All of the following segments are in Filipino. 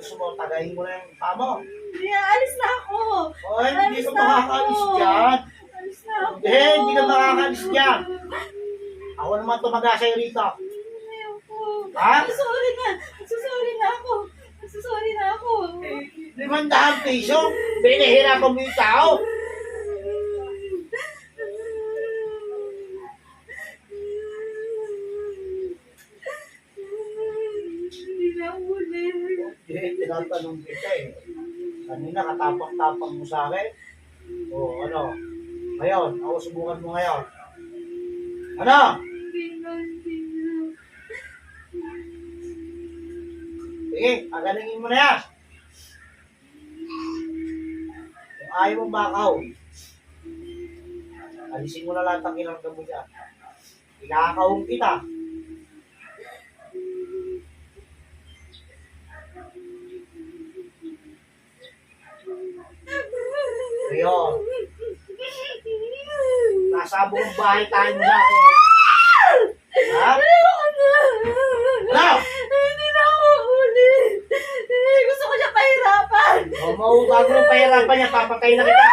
gusto mo, tagayin mo na yung paa mo. Hindi, alis na ako. Oy, hindi ka makakaalis dyan. Alis na ako. Hindi ka makakaalis dyan. Ako naman tumaga sa'yo rito. Ayoko. Ha? Sorry na. Sorry na ako. Sorry na ako. 500 piso? Pinahirapan mo yung tao. Hindi na ulit. Tinatanong kita eh. Kanina katapang-tapang mo sa akin. O ano? Ngayon, ako subukan mo ngayon. Ano? Hindi na. Sige, agalingin mo na yan. Kung ayaw mong bakaw, alisin mo na lahat ang ilang mo dyan. Ikakawong kita. Ayun. Nasa buong bahay tayo na ako. Ha? Ayoko na. Ano? Hindi na ako ulit. Gusto ko siya pahirapan. O, bago ng pahirapan niya, papatay na kita.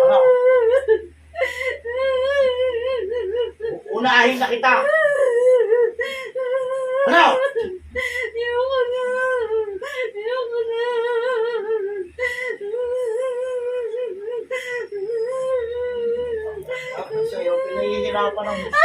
Ano? Unahin na kita. Ano? Ayoko na. Ayoko na. Sa'yo, pinahihirapan ng gusto.